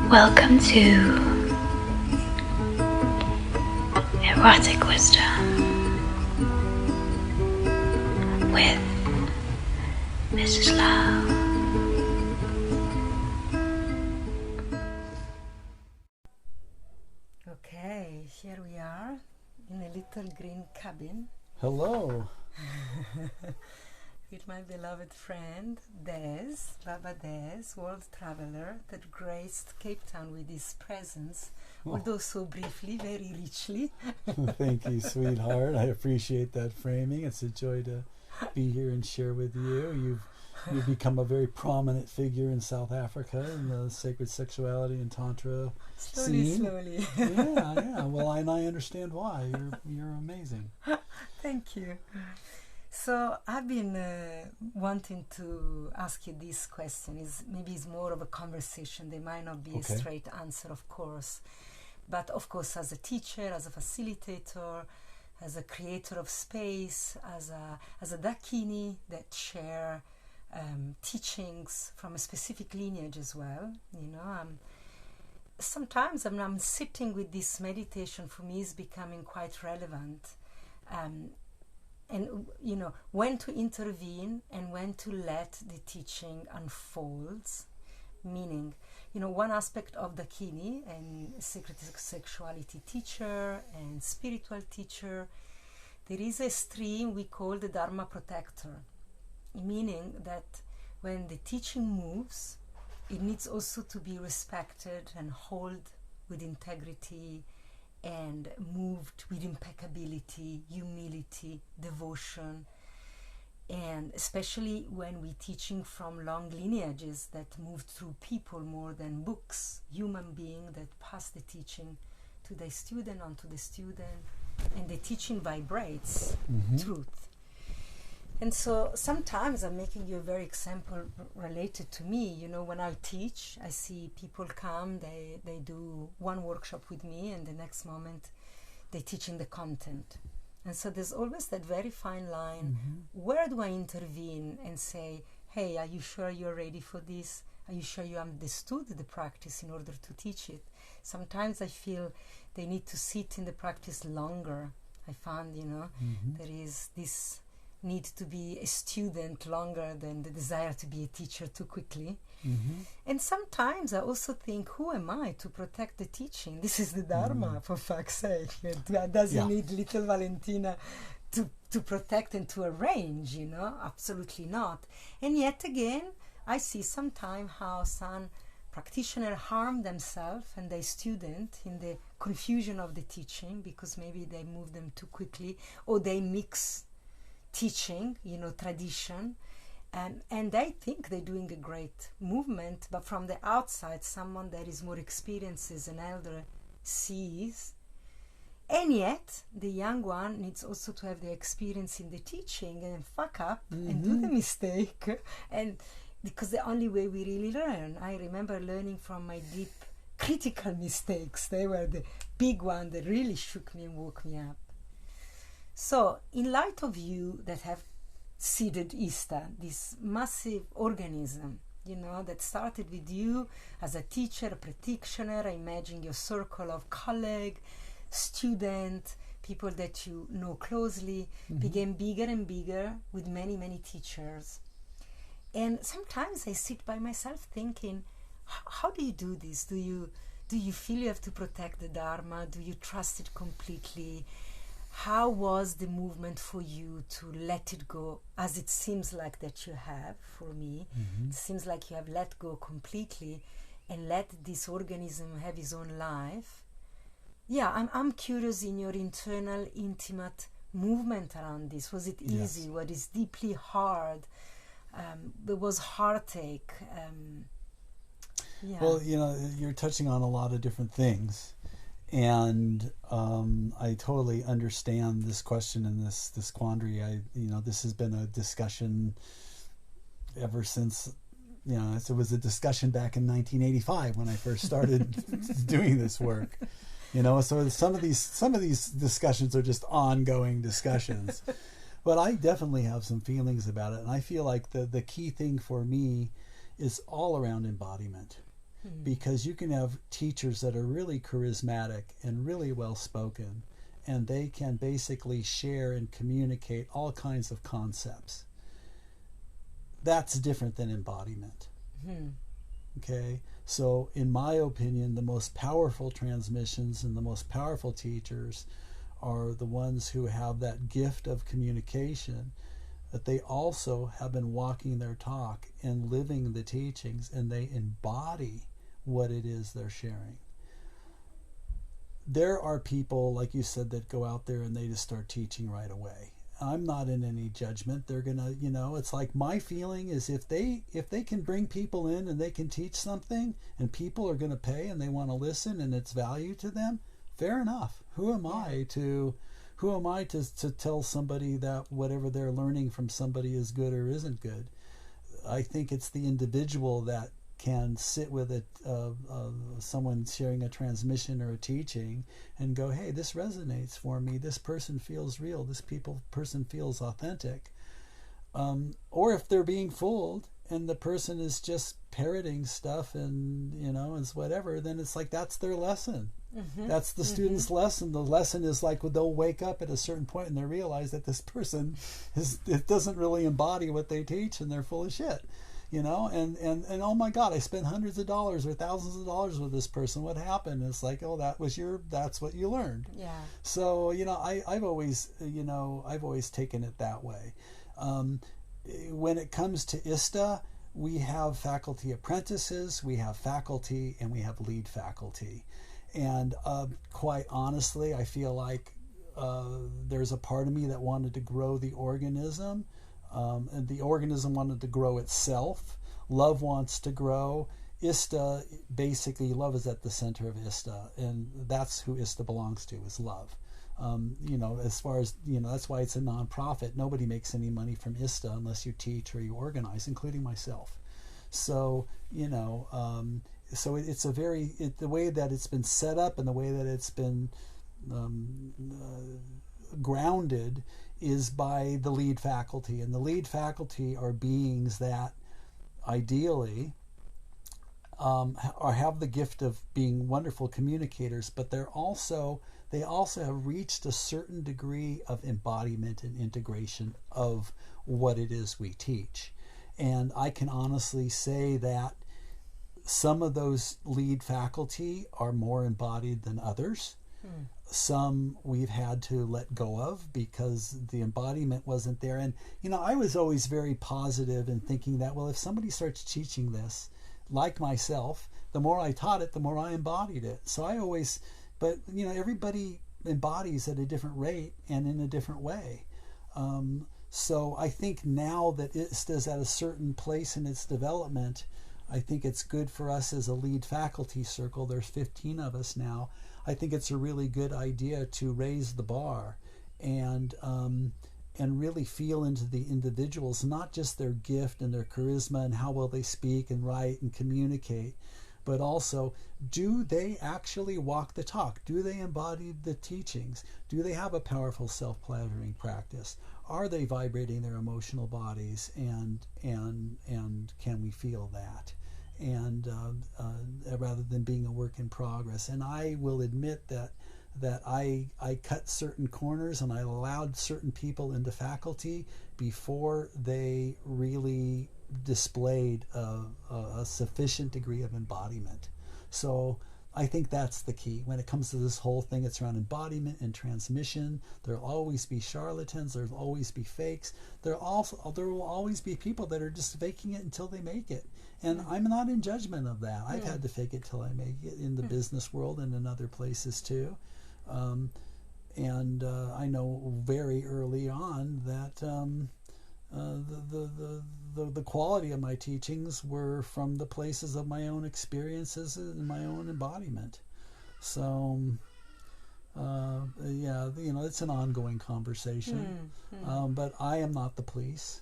Welcome to Erotic Wisdom with Mrs. Love. Okay, here we are in a little green cabin. Hello. With my beloved friend Dez, Baba Dez, world traveler that graced Cape Town with his presence, although so briefly, very richly. Thank you, sweetheart. I appreciate that framing. It's a joy to be here and share with you. You've become a very prominent figure in South Africa in the sacred sexuality and tantra scene. Slowly. Yeah. Well, I understand why. You're amazing. Thank you. So I've been wanting to ask you this question. Maybe it's more of a conversation. There might not be a straight answer, of course. But of course, as a teacher, as a facilitator, as a creator of space, as a dakini that share teachings from a specific lineage as well. Sometimes I'm sitting with this meditation. For me, is becoming quite relevant. And when to intervene and when to let the teaching unfolds. Meaning, one aspect of dakini and sacred sexuality teacher and spiritual teacher, there is a stream we call the Dharma protector. Meaning that when the teaching moves, it needs also to be respected and held with integrity and moved with impeccability, humility, devotion. And especially when we're teaching from long lineages that moved through people more than books, human beings that pass the teaching to the student, onto the student, and the teaching vibrates truth. And so sometimes I'm making you a very example related to me. When I teach, I see people come, they do one workshop with me, and the next moment they're teaching the content. And so there's always that very fine line. Where do I intervene and say, hey, are you sure you're ready for this? Are you sure you understood the practice in order to teach it? Sometimes I feel they need to sit in the practice longer. I found, there is this need to be a student longer than the desire to be a teacher too quickly. And sometimes I also think, who am I to protect the teaching? This is the Dharma, for fuck's sake. Doesn't need little Valentina to protect and to arrange, Absolutely not. And yet again, I see sometimes how some practitioners harm themselves and their student in the confusion of the teaching because maybe they move them too quickly or they mix teaching, tradition, and I think they're doing a great movement, but from the outside, someone that is more experienced as an elder sees, and yet the young one needs also to have the experience in the teaching and fuck up and do the mistake, and because the only way we really learn. I remember learning from my deep critical mistakes. They were the big one that really shook me and woke me up. So, in light of you that have seeded ISTA, this massive organism, that started with you as a teacher, a practitioner, I imagine your circle of colleague, student, people that you know closely, became bigger and bigger with many, many teachers. And sometimes I sit by myself thinking, how do you do this? Do you feel you have to protect the Dharma? Do you trust it completely? How was the movement for you to let it go, as it seems like that you have, for me? It seems like you have let go completely and let this organism have its own life. Yeah, I'm curious in your internal, intimate movement around this. Was it easy? Yes. Was it deeply hard? There was heartache. Well, you're touching on a lot of different things. And I totally understand this question and this quandary. This has been a discussion ever since, it was a discussion back in 1985 when I first started doing this work. So some of these discussions are just ongoing discussions. But I definitely have some feelings about it, and I feel like the key thing for me is all around embodiment. Because you can have teachers that are really charismatic and really well spoken, and they can basically share and communicate all kinds of concepts. That's different than embodiment. Okay, so in my opinion, the most powerful transmissions and the most powerful teachers are the ones who have that gift of communication, that they also have been walking their talk and living the teachings, and they embody what it is they're sharing. There are people, like you said, that go out there and they just start teaching right away. I'm not in any judgment. They're gonna, it's like, my feeling is if they can bring people in and they can teach something and people are gonna pay and they want to listen and it's value to them, fair enough. Who am I to tell somebody that whatever they're learning from somebody is good or isn't good? I think it's the individual that can sit with it, someone sharing a transmission or a teaching and go, hey, this resonates for me, this person feels real, this person feels authentic. Or if they're being fooled and the person is just parroting stuff and is whatever, then it's like, that's their lesson. That's the student's lesson. The lesson is like, they'll wake up at a certain point and they realize that this person it doesn't really embody what they teach and they're full of shit. And oh my God, I spent hundreds of dollars or thousands of dollars with this person. What happened? It's like, oh, that's what you learned. Yeah. So, I've always taken it that way. When it comes to ISTA, we have faculty apprentices, we have faculty, and we have lead faculty. And quite honestly, I feel like there's a part of me that wanted to grow the organism. And the organism wanted to grow itself. Love wants to grow. ISTA, basically, love is at the center of ISTA, and that's who ISTA belongs to, is love. As far as, that's why it's a nonprofit. Nobody makes any money from ISTA unless you teach or you organize, including myself. So, so it's the way that it's been set up and the way that it's been grounded is by the lead faculty. And the lead faculty are beings that ideally have the gift of being wonderful communicators, but they also have reached a certain degree of embodiment and integration of what it is we teach. And I can honestly say that some of those lead faculty are more embodied than others. Some we've had to let go of because the embodiment wasn't there. And, I was always very positive in thinking that, well, if somebody starts teaching this, like myself, the more I taught it, the more I embodied it. So everybody embodies at a different rate and in a different way. So I think now that ISTA's at a certain place in its development, I think it's good for us as a lead faculty circle. There's 15 of us now. I think it's a really good idea to raise the bar and really feel into the individuals, not just their gift and their charisma and how well they speak and write and communicate, but also, do they actually walk the talk? Do they embody the teachings? Do they have a powerful self-pleasuring practice? Are they vibrating their emotional bodies, and can we feel that? And rather than being a work in progress. And I will admit that I cut certain corners and I allowed certain people into faculty before they really displayed a sufficient degree of embodiment. So I think that's the key. When it comes to this whole thing, it's around embodiment and transmission. There'll always be charlatans. There'll always be fakes. There will always be people that are just faking it until they make it. And I'm not in judgment of that. I've had to fake it till I make it in the business world and in other places too. I know very early on that the quality of my teachings were from the places of my own experiences and my own embodiment. So it's an ongoing conversation. But I am not the police.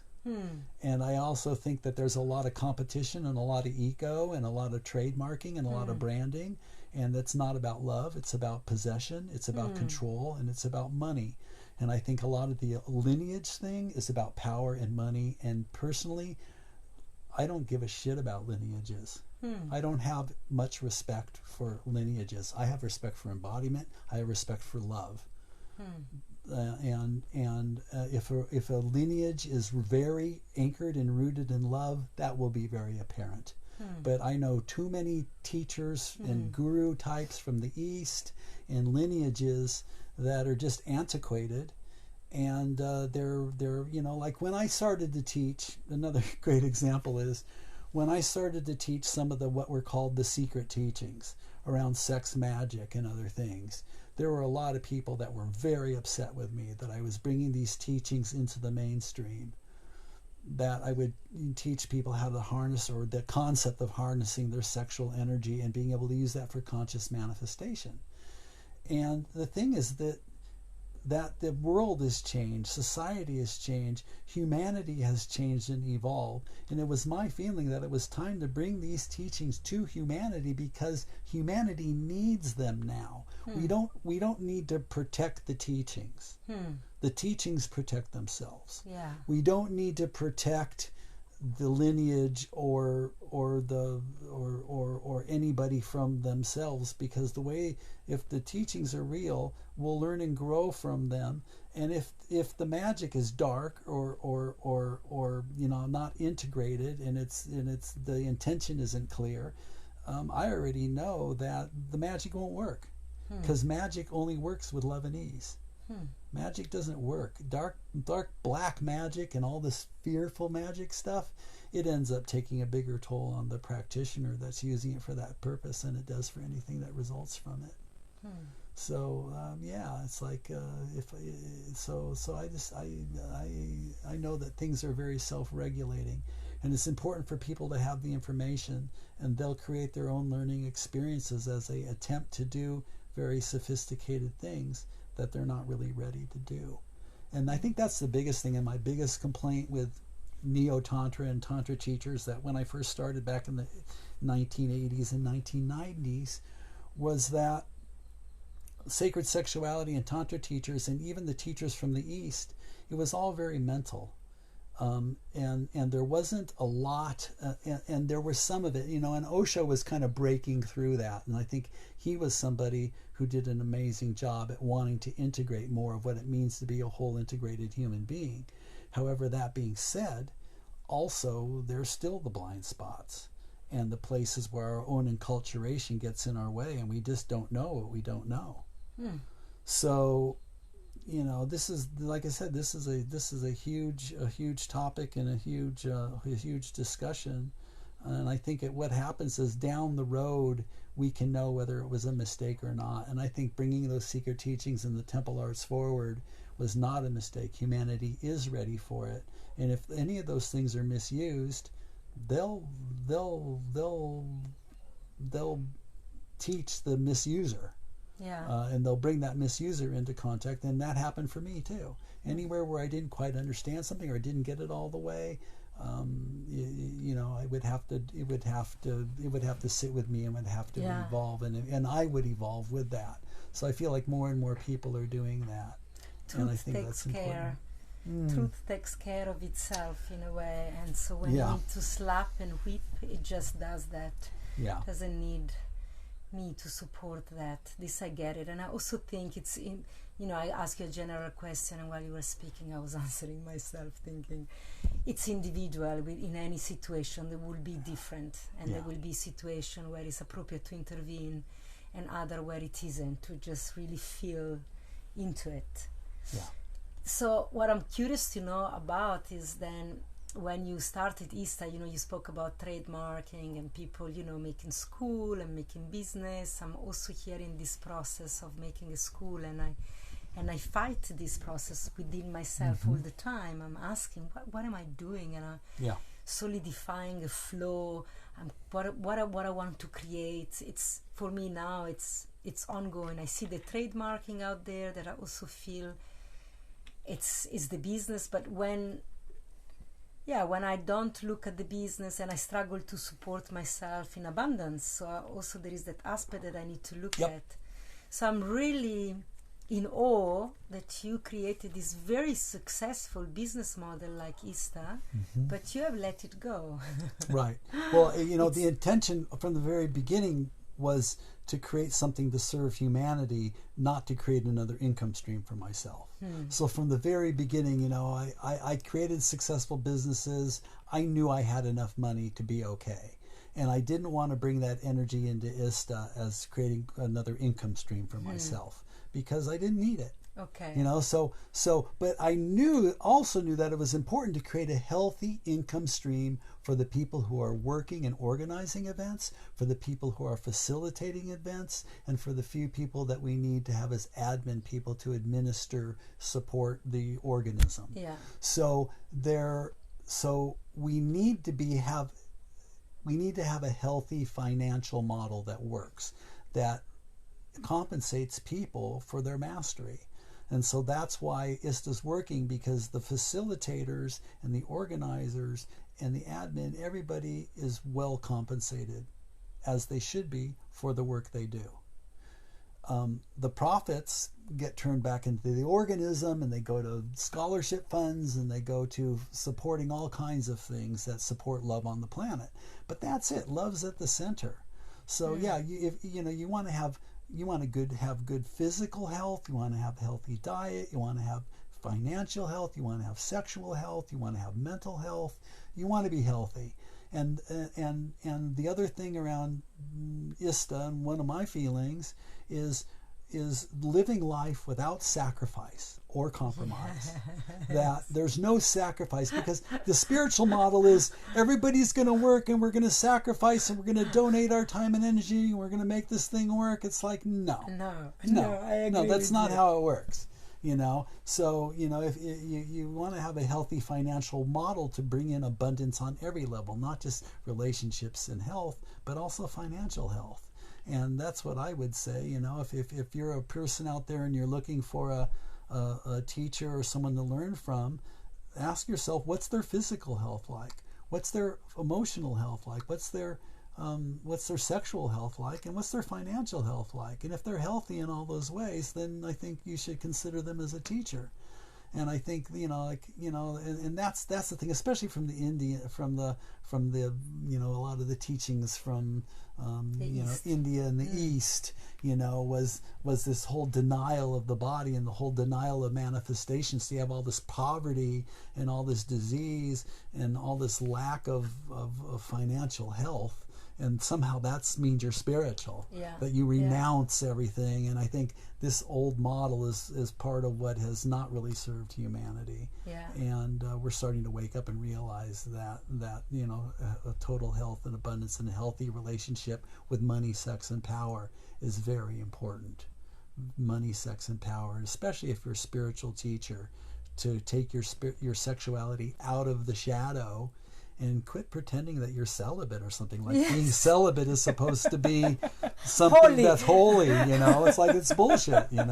And I also think that there's a lot of competition and a lot of ego and a lot of trademarking and a lot of branding, and that's not about love. It's about possession, it's about control, and it's about money. And I think a lot of the lineage thing is about power and money. And personally, I don't give a shit about lineages. I don't have much respect for lineages. I have respect for embodiment. I have respect for love. If a lineage is very anchored and rooted in love, that will be very apparent. But I know too many teachers and guru types from the East and lineages that are just antiquated, and they're like when I started to teach. Another great example is when I started to teach some of what were called the secret teachings around sex magic and other things. There were a lot of people that were very upset with me that I was bringing these teachings into the mainstream, that I would teach people how to harness, or the concept of harnessing their sexual energy and being able to use that for conscious manifestation. And the thing is that the world has changed, society has changed, humanity has changed and evolved, and it was my feeling that it was time to bring these teachings to humanity because humanity needs them now. We don't need to protect the teachings. The teachings protect themselves. We don't need to protect the lineage or anybody from themselves, because if the teachings are real, we'll learn and grow from them. And if the magic is dark or not integrated, and it's the intention isn't clear, I already know that the magic won't work, because magic only works with love and ease. Magic doesn't work. Dark black magic and all this fearful magic stuff, it ends up taking a bigger toll on the practitioner that's using it for that purpose than it does for anything that results from it. So it's like I know that things are very self-regulating, and it's important for people to have the information, and they'll create their own learning experiences as they attempt to do very sophisticated things that they're not really ready to do. And I think that's the biggest thing, and my biggest complaint with Neo-Tantra and Tantra teachers, that when I first started back in the 1980s and 1990s, was that sacred sexuality and Tantra teachers, and even the teachers from the East, it was all very mental. And there wasn't a lot, and there was some of it, and Osho was kind of breaking through that. And I think he was somebody who did an amazing job at wanting to integrate more of what it means to be a whole integrated human being. However, that being said, also there's still the blind spots and the places where our own enculturation gets in our way, and we just don't know what we don't know. So, this is, like I said, this is a huge topic and a huge discussion. And I think what happens is down the road we can know whether it was a mistake or not. And I think bringing those secret teachings and the temple arts forward was not a mistake. Humanity is ready for it. And if any of those things are misused, they'll teach the misuser. And they'll bring that misuser into contact. And that happened for me too. Anywhere where I didn't quite understand something or didn't get it all the way, it would have to sit with me and would have to evolve, and I would evolve with that. So I feel like more and more people are doing that. And I think that's important. Truth takes care of itself in a way, and so when you need to slap and whip, it just does that. Doesn't need me to support that. This I get it. And I also think it's I asked you a general question, and while you were speaking I was answering myself, thinking it's individual. In any situation there will be different, and there will be situation where it's appropriate to intervene and other where it isn't, to just really feel into it. So what I'm curious to know about is then, when you started ISTA, you spoke about trademarking and people, making school and making business. I'm also here in this process of making a school, and I fight this process within myself all the time. I'm asking, what am I doing? And I'm solidifying a flow. What I want to create. It's for me now. It's ongoing. I see the trademarking out there that I also feel it's the business, but when I don't look at the business, and I struggle to support myself in abundance, so also there is that aspect that I need to look at. So I'm really in awe that you created this very successful business model like ISTA, but you have let it go. Right. Well, the intention from the very beginning was to create something to serve humanity, not to create another income stream for myself. So from the very beginning, I created successful businesses. I knew I had enough money to be okay. And I didn't want to bring that energy into ISTA as creating another income stream for myself, because I didn't need it. Okay. But I also knew that it was important to create a healthy income stream for the people who are working and organizing events, for the people who are facilitating events, and for the few people that we need to have as admin people to support the organism. Yeah. So we need to have a healthy financial model that works, that compensates people for their mastery. And so that's why ISTA's working, because the facilitators and the organizers and the admin, everybody is well compensated, as they should be, for the work they do. The profits get turned back into the organism, and they go to scholarship funds, and they go to supporting all kinds of things that support love on the planet. But that's it. Love's at the center. So you want to have good physical health. You want to have a healthy diet. You want to have financial health. You want to have sexual health. You want to have mental health. You want to be healthy. And the other thing around ISTA, and one of my feelings, is living life without sacrifice or compromise. That there's no sacrifice, because the spiritual model is everybody's going to work, and we're going to sacrifice, and we're going to donate our time and energy, and we're going to make this thing work. It's like, no, I agree that's with not you. how it works. So if you want to have a healthy financial model to bring in abundance on every level, not just relationships and health, but also financial health. And that's what I would say. If you're a person out there and you're looking for a teacher or someone to learn from, ask yourself, what's their physical health like? What's their emotional health like? What's their sexual health like, and what's their financial health like? And if they're healthy in all those ways, then I think you should consider them as a teacher. And I think and that's the thing, especially from India, a lot of the teachings from India and the East, was this whole denial of the body and the whole denial of manifestations. So you have all this poverty and all this disease and all this lack of financial health. And somehow that means you're spiritual, that you renounce everything. And I think this old model is part of what has not really served humanity. And we're starting to wake up and realize that a total health and abundance and a healthy relationship with money, sex, and power is very important. Money, sex, and power, and especially if you're a spiritual teacher, to take your sexuality out of the shadow and quit pretending that you're celibate or something. Like being celibate is supposed to be something that's holy, It's like, it's bullshit, And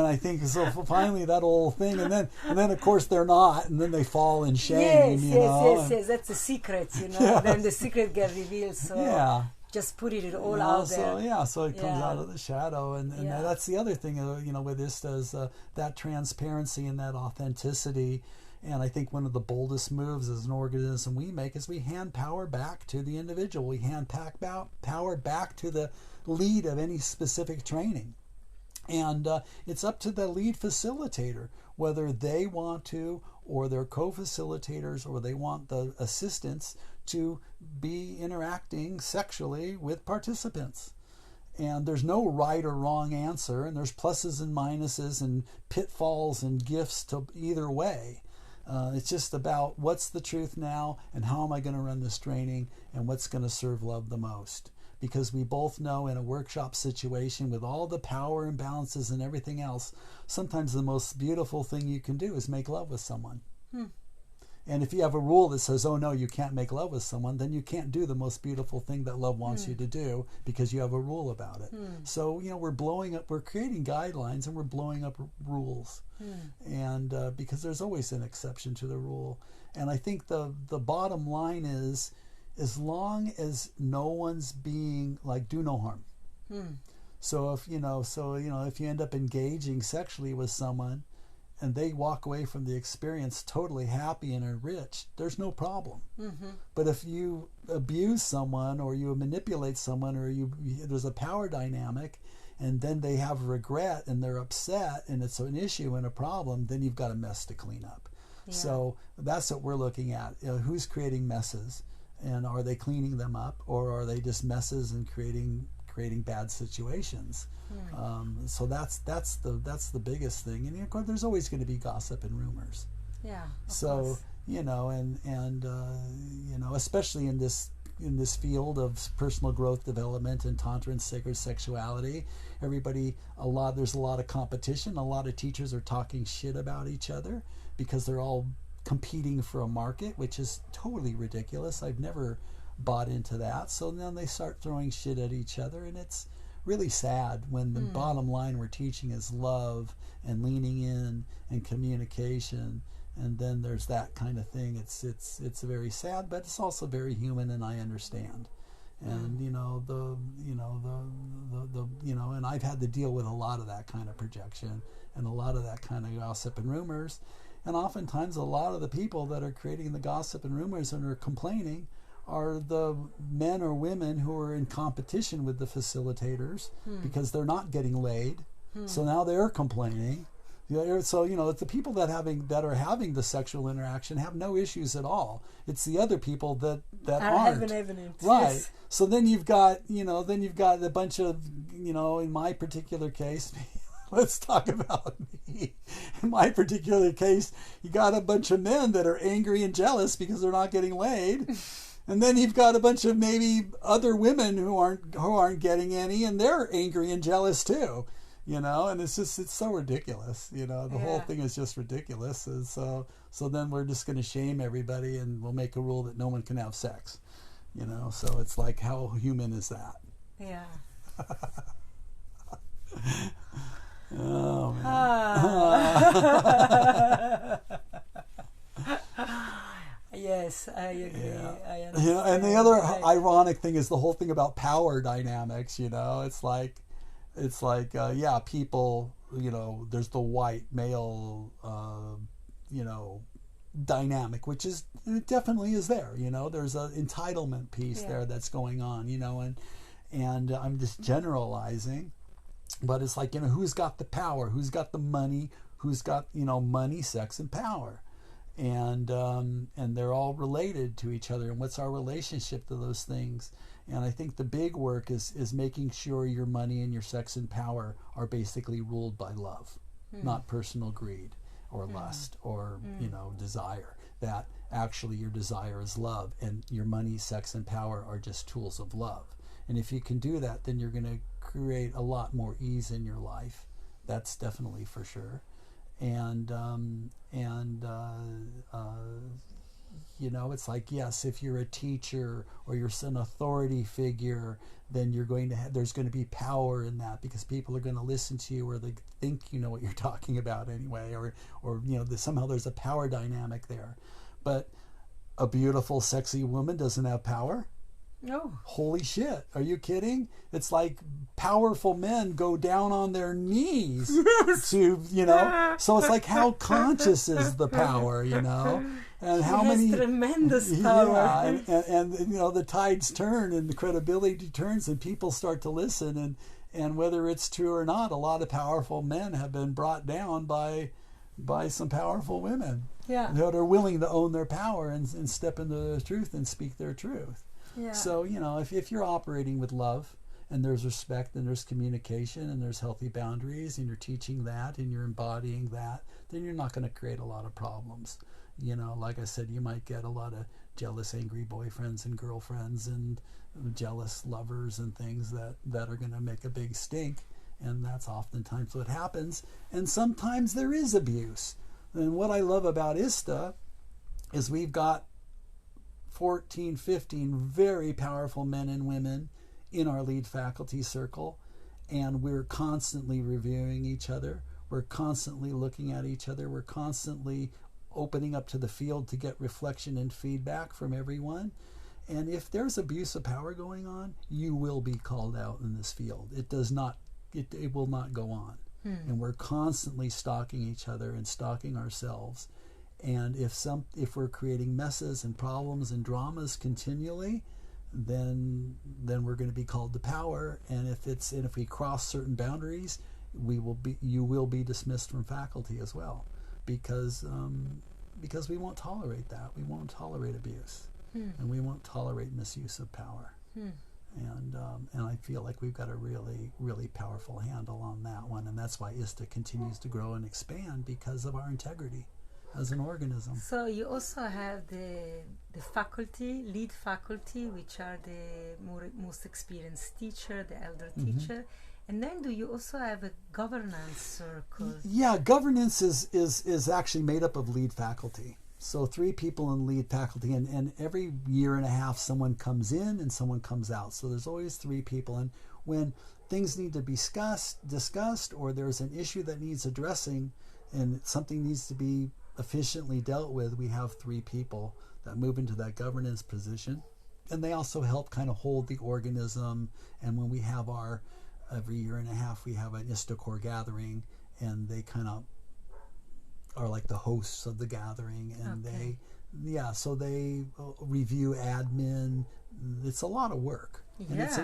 I think so. Finally, that old thing, and then of course they're not, and then they fall in shame. Yes. That's the secret, Then the secret gets revealed. So just put it all out there. So it comes out of the shadow, and that's the other thing, with ISTA is that transparency and that authenticity. And I think one of the boldest moves as an organism we make is we hand power back to the individual. We hand power back to the lead of any specific training. And it's up to the lead facilitator, whether they want to, or their co-facilitators, or they want the assistants to be interacting sexually with participants. And there's no right or wrong answer, and there's pluses and minuses and pitfalls and gifts to either way. It's just about what's the truth now, and how am I going to run this training, and what's going to serve love the most. Because we both know in a workshop situation with all the power imbalances and everything else, sometimes the most beautiful thing you can do is make love with someone. And if you have a rule that says, oh no, you can't make love with someone, then you can't do the most beautiful thing that love wants you to do, because you have a rule about it. So, we're creating guidelines, and we're blowing up rules. And because there's always an exception to the rule. And I think the bottom line is, as long as no one's being like, do no harm. So if if you end up engaging sexually with someone and they walk away from the experience totally happy and enriched, there's no problem. But if you abuse someone or you manipulate someone or there's a power dynamic and then they have regret and they're upset and it's an issue and a problem, then you've got a mess to clean up. Yeah. So that's what we're looking at. Who's creating messes, and are they cleaning them up, or are they just messes and creating bad situations? So that's the biggest thing. And of course, there's always going to be gossip and rumors. Yeah. So course. Especially in this field of personal growth development and tantra and sacred sexuality, there's a lot of competition. A lot of teachers are talking shit about each other because they're all competing for a market, which is totally ridiculous. I've never bought into that. So then they start throwing shit at each other, and it's really sad when the bottom line we're teaching is love and leaning in and communication, and then there's that kind of thing. It's very sad, but it's also very human, and I understand. And and I've had to deal with a lot of that kind of projection and a lot of that kind of gossip and rumors. And oftentimes a lot of the people that are creating the gossip and rumors and are complaining are the men or women who are in competition with the facilitators because they're not getting laid. So now they're complaining. So it's the people that are having the sexual interaction have no issues at all. It's the other people that aren't. Having evidence. Right. Yes. So then you've got a bunch of, in my particular case, let's talk about me. In my particular case, you got a bunch of men that are angry and jealous because they're not getting laid. And then you've got a bunch of maybe other women who aren't getting any, and they're angry and jealous too. And it's so ridiculous. The whole thing is just ridiculous. And so then we're just going to shame everybody, and we'll make a rule that no one can have sex. So it's like, how human is that? Yeah. Oh, man. Yes, I agree. Yeah. I understand. And the other ironic thing is the whole thing about power dynamics. It's like people. There's the white male. Dynamic, which is, it definitely is there. There's an entitlement piece there that's going on. And I'm just generalizing. But it's like, who's got the power? Who's got the money? Who's got, money, sex, and power? And they're all related to each other. And what's our relationship to those things? And I think the big work is making sure your money and your sex and power are basically ruled by love, not personal greed or lust or, desire. That actually your desire is love, and your money, sex, and power are just tools of love. And if you can do that, then you're going to create a lot more ease in your life. That's definitely for sure. And it's like, yes, if you're a teacher or you're an authority figure, then there's going to be power in that, because people are going to listen to you, or they think you know what you're talking about anyway, or somehow there's a power dynamic there. But a beautiful, sexy woman doesn't have power. No. Holy shit. Are you kidding? It's like powerful men go down on their knees to, so it's like, how conscious is the power, and how many tremendous power. Yeah, and the tides turn and the credibility turns and people start to listen, and whether it's true or not, a lot of powerful men have been brought down by some powerful women. Yeah. That are willing to own their power and step into the truth and speak their truth. Yeah. So, if you're operating with love, and there's respect, and there's communication, and there's healthy boundaries, and you're teaching that, and you're embodying that, then you're not going to create a lot of problems. Like I said, you might get a lot of jealous, angry boyfriends and girlfriends and jealous lovers and things that are going to make a big stink, and that's oftentimes what happens. And sometimes there is abuse. And what I love about ISTA is we've got 14, 15 very powerful men and women in our lead faculty circle, and we're constantly reviewing each other. We're constantly looking at each other. We're constantly opening up to the field to get reflection and feedback from everyone. And if there's abuse of power going on, you will be called out in this field. It does not it will not go on. And we're constantly stalking each other and stalking ourselves. And if we're creating messes and problems and dramas continually, then we're going to be called to power. And if we cross certain boundaries, you will be dismissed from faculty as well, because we won't tolerate that. We won't tolerate abuse, and we won't tolerate misuse of power. And I feel like we've got a really, really powerful handle on that one, and that's why ISTA continues to grow and expand, because of our integrity as an organism. So you also have the lead faculty, which are the most experienced teacher, the elder teacher. And then do you also have a governance circle? Yeah, governance is actually made up of lead faculty. So 3 people in lead faculty, and every year and a half someone comes in and someone comes out. So there's always 3 people. And when things need to be discussed, or there's an issue that needs addressing and something needs to be efficiently dealt with, we have 3 people that move into that governance position. And they also help kind of hold the organism. And when we have every year and a half, we have an ISTA core gathering, and they kind of are like the hosts of the gathering, and they review admin. It's a lot of work, and it's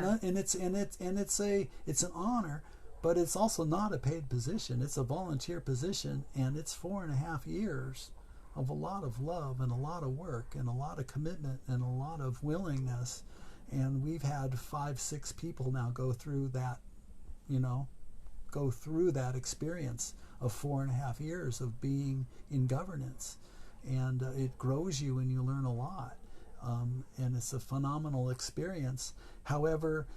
an honor, but it's also not a paid position. It's a volunteer position, and it's 4.5 years of a lot of love and a lot of work and a lot of commitment and a lot of willingness. And we've had 5-6 people now go through that experience of 4.5 years of being in governance. And it grows you, and you learn a lot. And it's a phenomenal experience. However,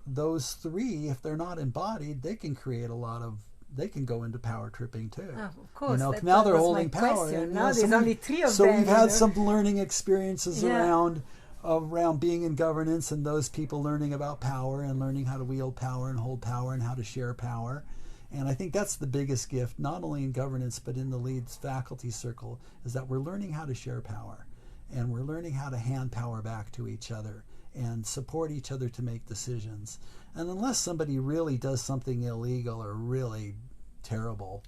those 3, if they're not embodied, they can create they can go into power tripping too. Oh, of course. Now they're holding power. And now there's only 3 of them. So we've had some learning experiences around being in governance, and those people learning about power and learning how to wield power and hold power and how to share power. And I think that's the biggest gift, not only in governance but in the leads faculty circle, is that we're learning how to share power, and we're learning how to hand power back to each other and support each other to make decisions. And unless somebody really does something illegal or really terrible,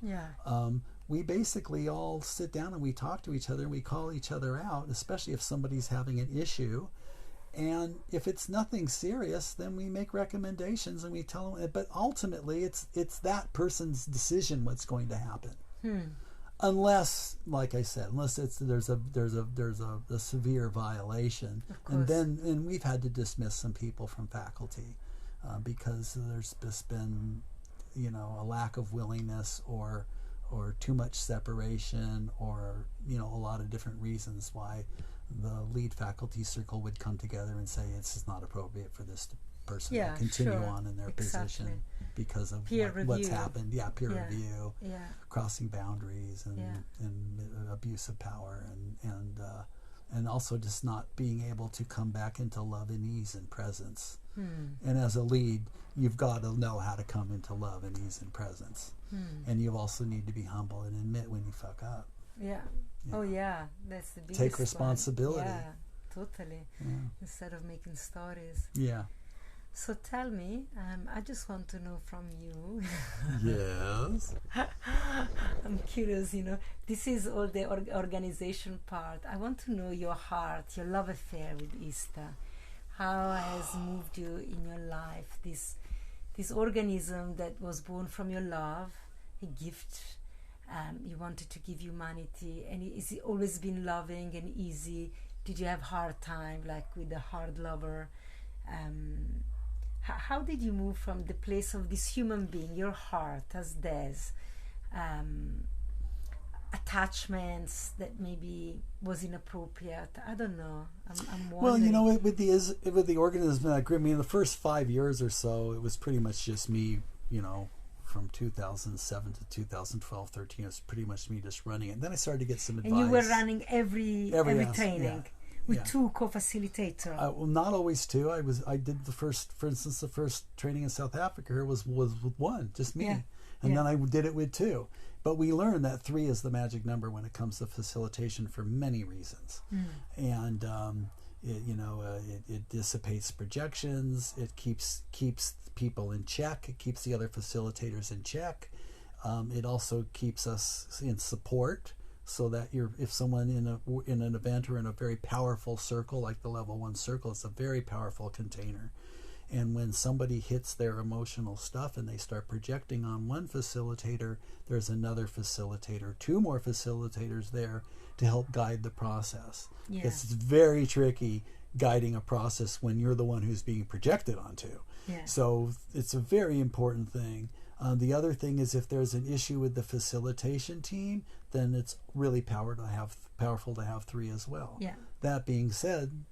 we basically all sit down and we talk to each other and we call each other out, especially if somebody's having an issue. And if it's nothing serious, then we make recommendations and we tell them. But ultimately, it's that person's decision what's going to happen. Unless, like I said, there's a severe violation, and we've had to dismiss some people from faculty because there's just been a lack of willingness or too much separation, or a lot of different reasons why the lead faculty circle would come together and say it's not appropriate for this person to continue on in their position because of what's happened. Peer review, crossing boundaries, and abuse of power, and also just not being able to come back into love and ease and presence. And as a lead, you've got to know how to come into love and ease and presence. And you also need to be humble and admit when you fuck up. Oh yeah, that's the biggest Take responsibility. Yeah, totally. Instead of making stories. Yeah. So tell me, I just want to know from you. Yes. I'm curious, this is all the organization part. I want to know your heart, your love affair with ISTA. How has moved you in your life? This organism that was born from your love, a gift you wanted to give humanity, and is it always been loving and easy? Did you have hard time, like with a hard lover? How did you move from the place of this human being, your heart as Dez, attachments that maybe was inappropriate? I don't know. I'm wondering. Well, with the organism, the first 5 years or so, it was pretty much just me, from 2007 to 2012, 13, it was pretty much me just running it. And then I started to get some advice. And you were running every training. With 2 co-facilitators. Well, not always 2. I did the first training in South Africa was with 1, just me, and then I did it with 2. But we learned that 3 is the magic number when it comes to facilitation for many reasons, and it dissipates projections. It keeps people in check. It keeps the other facilitators in check. It also keeps us in support, so that if someone in an event or in a very powerful circle like the level 1 circle, it's a very powerful container. And when somebody hits their emotional stuff and they start projecting on one facilitator, there's another facilitator, 2 more facilitators there to help guide the process. Yeah. Because it's very tricky guiding a process when you're the one who's being projected onto. Yeah. So it's a very important thing. The other thing is, if there's an issue with the facilitation team, then it's really powerful to have 3 as well. Yeah. That being said,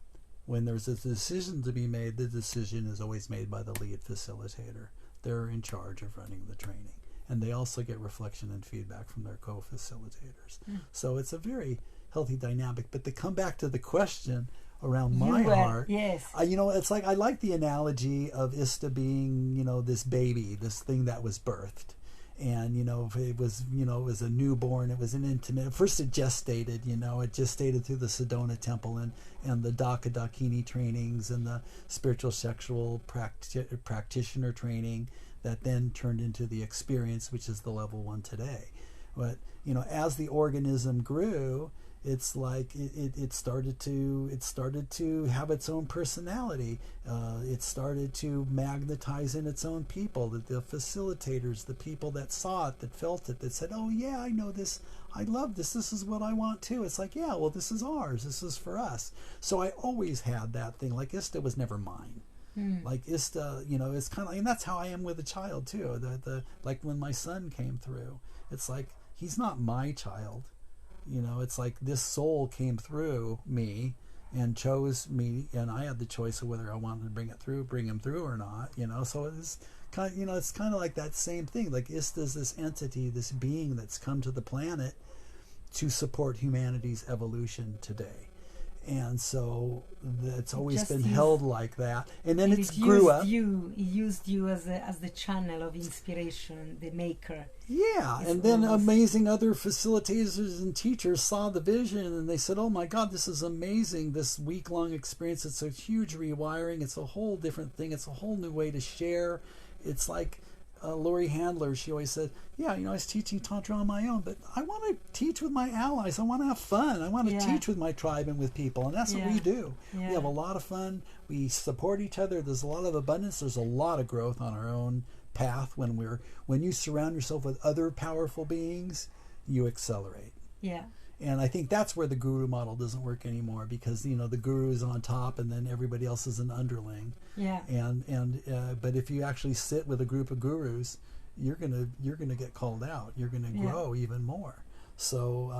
when there's a decision to be made, the decision is always made by the lead facilitator. They're in charge of running the training. And they also get reflection and feedback from their co-facilitators. So it's a very healthy dynamic. But to come back to the question around my heart, yes, it's like, I like the analogy of ISTA being, this baby, this thing that was birthed. And it was a newborn. It was an intimate. First, it gestated. It gestated through the Sedona Temple and the Dakini trainings and the spiritual sexual practitioner training that then turned into the experience, which is the level 1 today. But as the organism grew, it's like it started to have its own personality. It started to magnetize in its own people. The facilitators, the people that saw it, that felt it, that said, "Oh yeah, I know this. I love this. This is what I want too." It's like, yeah, well, this is ours. This is for us. So I always had that thing. Like, ISTA was never mine. Like ISTA, it's kind of, and that's how I am with a child too. Like when my son came through, it's like, he's not my child. It's like this soul came through me and chose me, and I had the choice of whether I wanted to bring him through or not. So it's kind of, it's kind of like that same thing. Like ISTA is this entity, this being that's come to the planet to support humanity's evolution today. And so it's always been held like that. And then it grew up. He used you as the channel of inspiration, the maker. Yeah, and then amazing other facilitators and teachers saw the vision, and they said, "Oh my God, this is amazing, this week-long experience. It's a huge rewiring. It's a whole different thing. It's a whole new way to share." It's like Lori Handler, she always said, "Yeah, I was teaching Tantra on my own, but I want to teach with my allies. I want to have fun. I want to teach with my tribe and with people." And that's what we do. Yeah. We have a lot of fun. We support each other. There's a lot of abundance. There's a lot of growth on our own path. When you surround yourself with other powerful beings, you accelerate. Yeah. And I think that's where the guru model doesn't work anymore, because the guru is on top and then everybody else is an underling. Yeah. But if you actually sit with a group of gurus, you're gonna get called out. You're gonna grow even more. So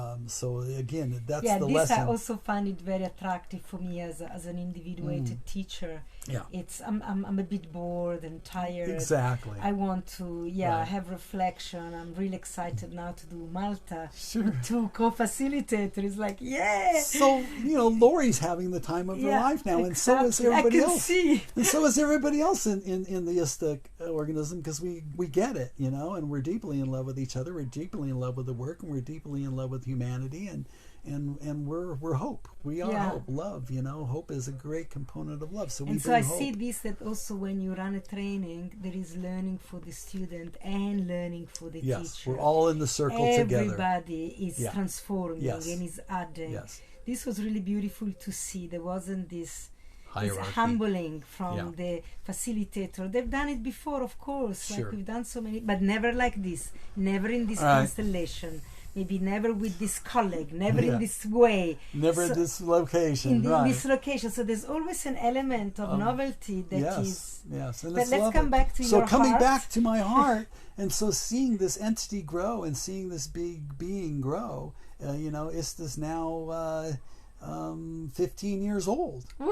again, that's the lesson. I also find it very attractive for me as an individuated teacher. Yeah. It's I'm a bit bored and tired. Exactly. I want to have reflection. I'm really excited now to do Malta. Sure. To co-facilitate. It's like, yeah. So Lori's having the time of her life now, and so is everybody else. See. And so is everybody else in the ISTA organism, because we get it, and we're deeply in love with each other. We're deeply in love with the work, and we're deeply in love with humanity, and we're hope. We are hope, love. Hope is a great component of love. So I see this, that also when you run a training, there is learning for the student and learning for the teacher. Yes, we're all in the circle together. Everybody is transforming and is adding. Yes. This was really beautiful to see. There wasn't this hierarchy. Humbling from the facilitator. They've done it before, of course. Sure. Like we've done so many, but never like this. Never in this constellation. Maybe never with this colleague. Never in this way. Never in this location. This location. So there's always an element of novelty that is. Yes. And but let's come back to your heart. So coming back to my heart, and so seeing this entity grow and seeing this big being grow, ISTA's now 15 years old. Woo!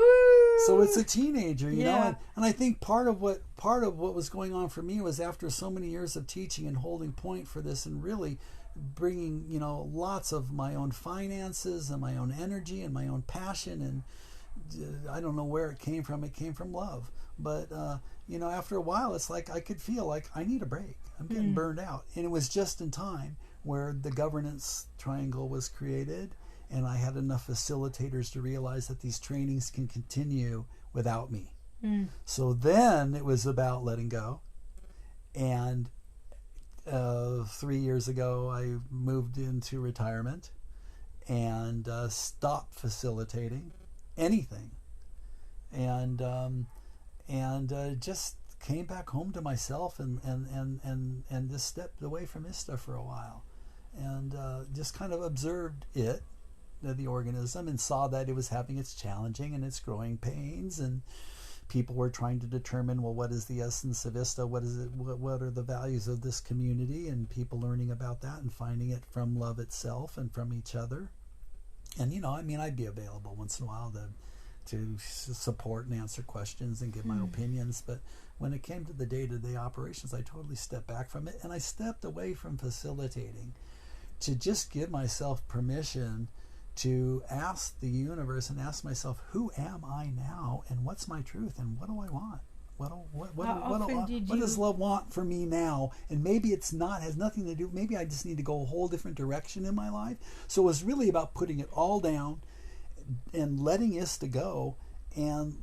So it's a teenager, and I think part of what was going on for me was, after so many years of teaching and holding point for this, and really bringing lots of my own finances and my own energy and my own passion, and I don't know where it came from. It came from love, but after a while, it's like I could feel like I need a break. I'm getting burned out, and it was just in time where the governance triangle was created. and I had enough facilitators to realize that these trainings can continue without me. So then it was about letting go. And 3 years ago, I moved into retirement and stopped facilitating anything, and just came back home to myself and just stepped away from ISTA for a while, and just kind of observed it, the organism, and saw that it was having its challenging and its growing pains, and people were trying to determine, well, what is the essence of ISTA? What is it? What are the values of this community? And people learning about that and finding it from love itself and from each other. And I'd be available once in a while to support and answer questions and give my opinions. But when it came to the day-to-day operations, I totally stepped back from it, and I stepped away from facilitating to just give myself permission to ask the universe and ask myself, who am I now, and what's my truth, and what do I want? What does love want for me now? And maybe has nothing to do, maybe I just need to go a whole different direction in my life. So it was really about putting it all down and letting ISTA go, and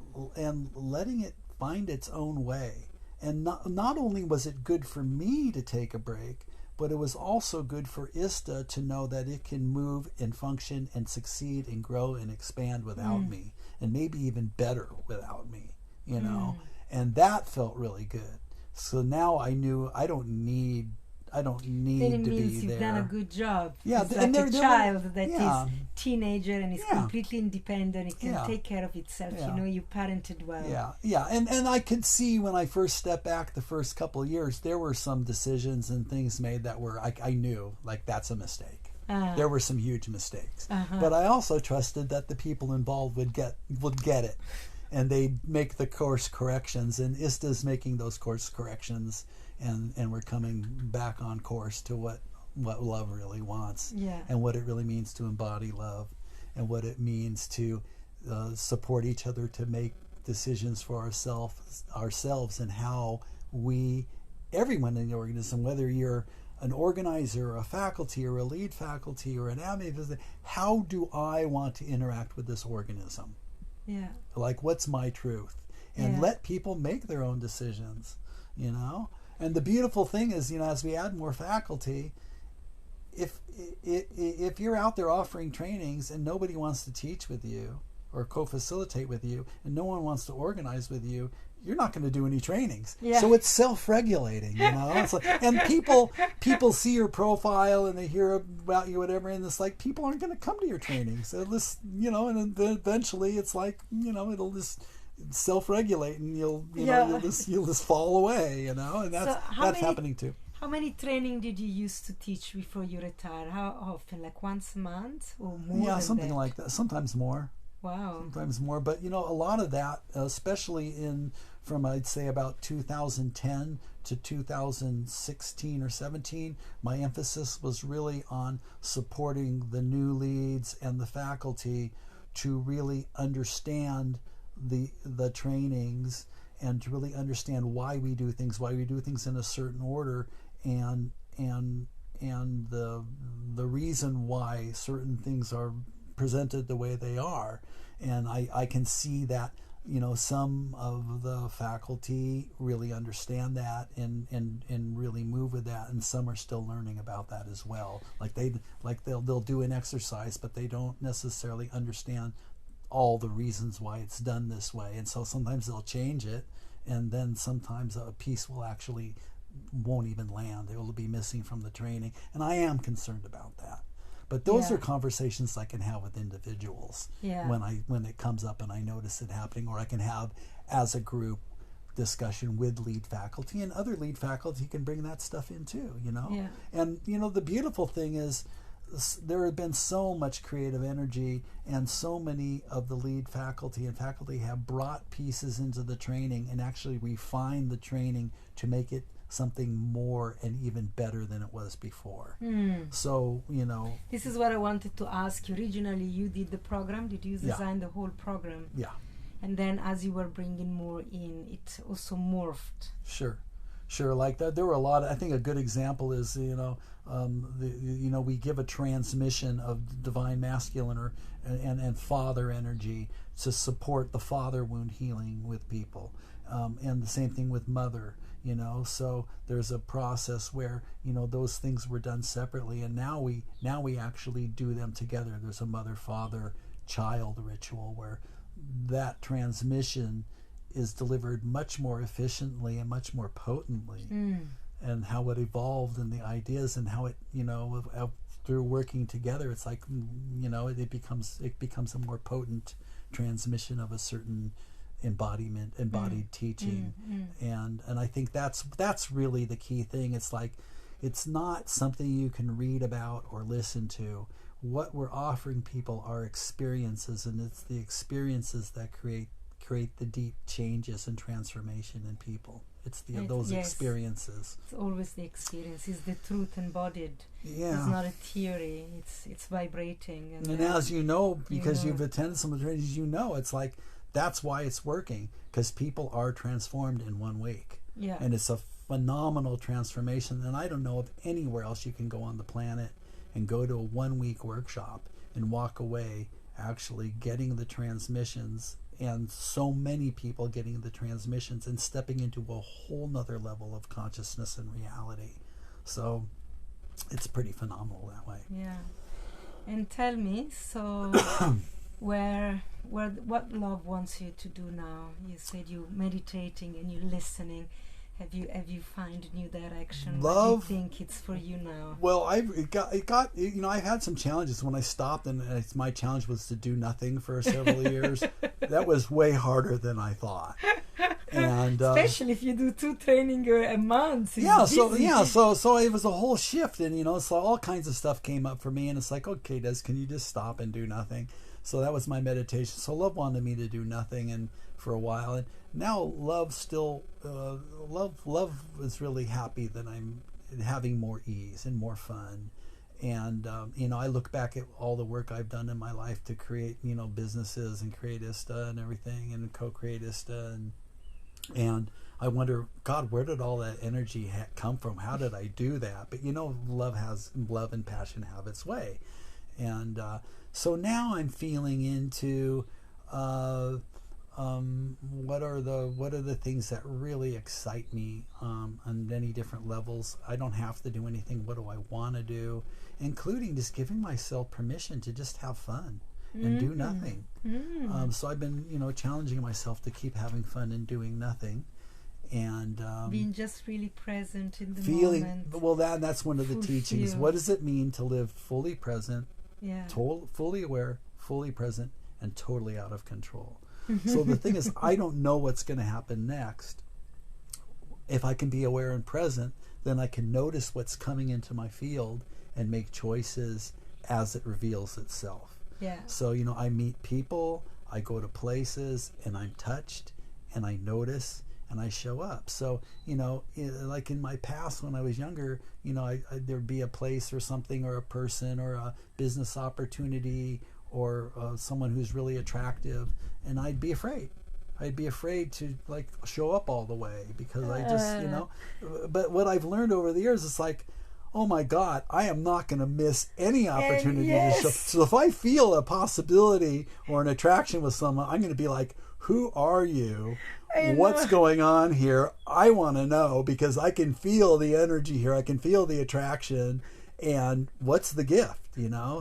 letting it find its own way. And not only was it good for me to take a break, but it was also good for ISTA to know that it can move and function and succeed and grow and expand without me, and maybe even better without me, and that felt really good. So now I knew I don't need to be there. You've done a good job. Yeah, it's like a child that is teenager and is completely independent. It can take care of itself. You parented well. And I could see when I first stepped back the first couple of years, there were some decisions and things made that were I knew, like, that's a mistake. There were some huge mistakes, but I also trusted that the people involved would get it, and they'd make the course corrections. And ISTA's making those course corrections. And we're coming back on course to what love really wants, and what it really means to embody love, and what it means to support each other to make decisions for ourselves, and how everyone in the organism, whether you're an organizer or a faculty or a lead faculty or an admin, how do I want to interact with this organism? Like, what's my truth? And let people make their own decisions, And the beautiful thing is, as we add more faculty, if you're out there offering trainings and nobody wants to teach with you or co-facilitate with you, and no one wants to organize with you, you're not going to do any trainings. So it's self-regulating, It's like, and people see your profile and they hear about you, whatever, and it's like, people aren't going to come to your trainings. And then eventually it's like, it'll just self-regulate, and you'll just fall away, and that's happening too. How many training did you used to teach before you retired? How often? Like once a month or more? Yeah, something like that. Sometimes more. Wow. Sometimes more, but a lot of that, especially from I'd say about 2010 to 2016 or 17, my emphasis was really on supporting the new leads and the faculty to really understand the trainings, and to really understand why we do things in a certain order, and the reason why certain things are presented the way they are. And I can see that some of the faculty really understand that and really move with that, and some are still learning about that as well. They'll do an exercise, but they don't necessarily understand all the reasons why it's done this way, and so sometimes they'll change it, and then sometimes a piece won't even land. It will be missing from the training, and I am concerned about that. But those are conversations I can have with individuals when it comes up and I notice it happening, or I can have as a group discussion with lead faculty, and other lead faculty can bring that stuff in too, And the beautiful thing is, there have been so much creative energy, and so many of the lead faculty have brought pieces into the training and actually refined the training to make it something more and even better than it was before. So, this is what I wanted to ask you. Originally, you did the program. Did you design the whole program? Yeah. And then as you were bringing more in, it also morphed. Sure. Sure, like that. There were a lot. I think a good example is we give a transmission of divine masculine and father energy to support the father wound healing with people, and the same thing with mother. So there's a process where those things were done separately, and now we actually do them together. There's a mother father child ritual where that transmission is delivered much more efficiently and much more potently, and how it evolved and the ideas and how it through working together, it's like it becomes a more potent transmission of a certain embodied teaching. And I think that's really the key thing. It's like, it's not something you can read about or listen to. What we're offering people are experiences, and it's the experiences that create the deep changes and transformation in people. It's those experiences. It's always the experience. It's the truth embodied. Yeah. It's not a theory. It's vibrating. And as you know, because you've attended some of the trainings, it's like, that's why it's working, because people are transformed in 1 week. Yeah. And it's a phenomenal transformation. And I don't know of anywhere else you can go on the planet and go to a 1 week workshop and walk away actually getting the transmissions, and so many people getting the transmissions and stepping into a whole nother level of consciousness and reality. So it's pretty phenomenal that way. Yeah. And tell me, so what love wants you to do now? You said you're meditating and you're listening. Have you found a new direction? Love. What do you think it's for you now? Well, I've had some challenges when I stopped, and my challenge was to do nothing for several years. That was way harder than I thought. And especially if you do 2 training a month. So it was a whole shift, and so all kinds of stuff came up for me, and it's like, okay, Des, can you just stop and do nothing? So that was my meditation. So love wanted me to do nothing, and for a while, and now love still love is really happy that I'm having more ease and more fun. And I look back at all the work I've done in my life to create businesses and create ISTA and everything, and co-create ISTA, and I wonder, God, where did all that energy come from? How did I do that? But love and passion have its way. And so now I'm feeling into what are the things that really excite me on many different levels. I don't have to do anything. What do I want to do? Including just giving myself permission to just have fun and do nothing. So I've been challenging myself to keep having fun and doing nothing, and being just really present in the moment. Well, that's one of the teachings. What does it mean to live fully present, fully aware, fully present, and totally out of control? So the thing is, I don't know what's going to happen next. If I can be aware and present, then I can notice what's coming into my field and make choices as it reveals itself. Yeah. So, I meet people, I go to places, and I'm touched, and I notice, and I show up. So, like in my past when I was younger, there'd be a place or something or a person or a business opportunity or someone who's really attractive, and I'd be afraid. I'd be afraid to show up all the way because I just, but what I've learned over the years is like, oh my God, I am not going to miss any opportunity to show. So if I feel a possibility or an attraction with someone, I'm going to be like, who are you? What's going on here? I want to know, because I can feel the energy here. I can feel the attraction. And what's the gift,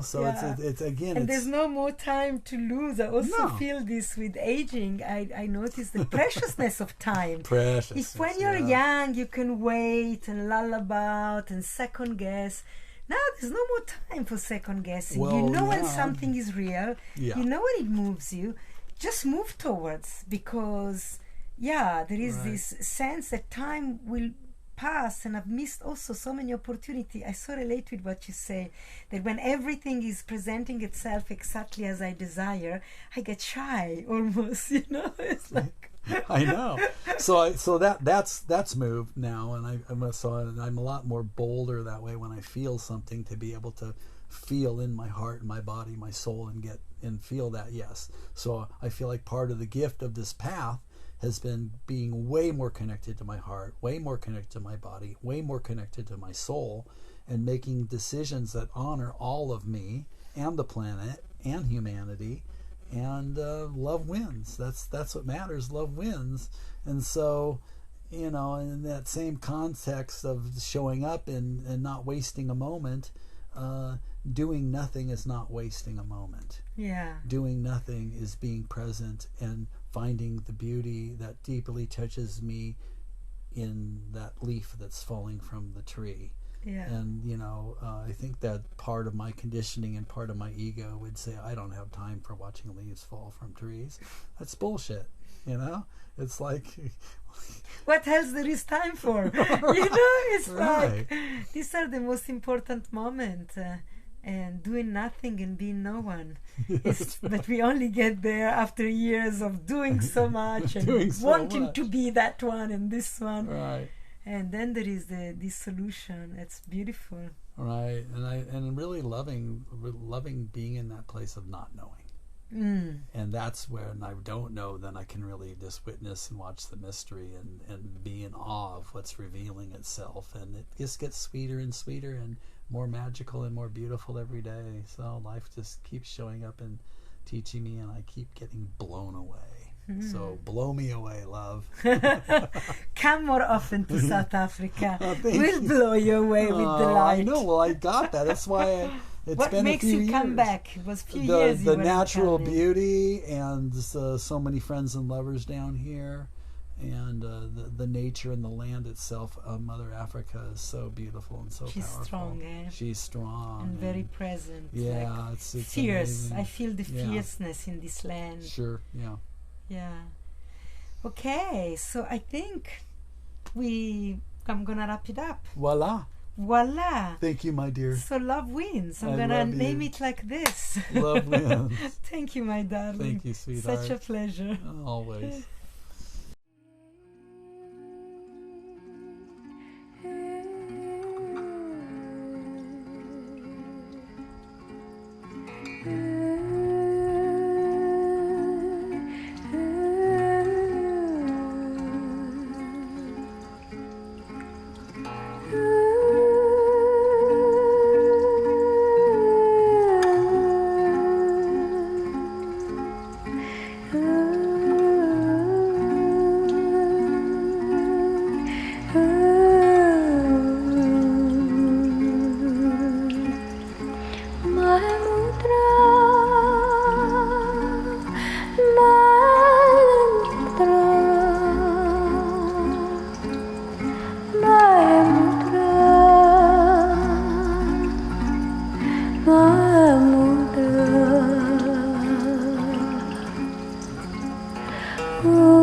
So it's again. And there's no more time to lose. I also feel this with aging. I notice the preciousness of time. If when you're young, you can wait and lull about and second guess. Now there's no more time for second guessing. Well, when something is real. Yeah. When it moves you. Just move towards, because there is this sense that time will pass, and I've missed also so many opportunities. I so relate with what you say, that when everything is presenting itself exactly as I desire, I get shy almost, it's like I know. So that's moved now, and I'm a lot more bolder that way when I feel something, to be able to feel in my heart and my body, my soul, and feel that. Yes. So I feel like part of the gift of this path has been being way more connected to my heart, way more connected to my body, way more connected to my soul, and making decisions that honor all of me and the planet and humanity. And love wins. That's what matters. Love wins. And so, you know, in that same context of showing up and not wasting a moment, doing nothing is not wasting a moment. Yeah. Doing nothing is being present and finding the beauty that deeply touches me in that leaf that's falling from the tree. Yeah. And, you know, I think that part of my conditioning and part of my ego would say, I don't have time for watching leaves fall from trees. That's bullshit, you know? It's like... what else there is time for? You know, it's like, these are the most important moments. And doing nothing and being no one. But we only get there after years of doing so much and wanting to be that one and this one. Right. And then there is the dissolution. It's beautiful. Right. And really loving being in that place of not knowing. And that's when I don't know, then I can really just witness and watch the mystery and be in awe of what's revealing itself. And it just gets sweeter and sweeter and more magical and more beautiful every day. So life just keeps showing up and teaching me, and I keep getting blown away. So blow me away, love. Come more often to South Africa. We'll blow you away with delight. I know. Well, I got that. That's why it's what been makes a few you years. come back? It was a few years. The natural beauty and so many friends and lovers down here, and the nature and the land itself. Mother Africa is so beautiful and so She's powerful. Strong, eh? She's strong and very present. Yeah, like it's fierce. amazing. I feel the fierceness in this land. Sure. Yeah. Yeah. Okay, so I think I'm gonna wrap it up. Voila. Thank you, my dear. So love wins. I'm I gonna love name you. it like this. Love wins. Thank you, my darling. Thank you, sweetheart. Such a pleasure. Always. Oh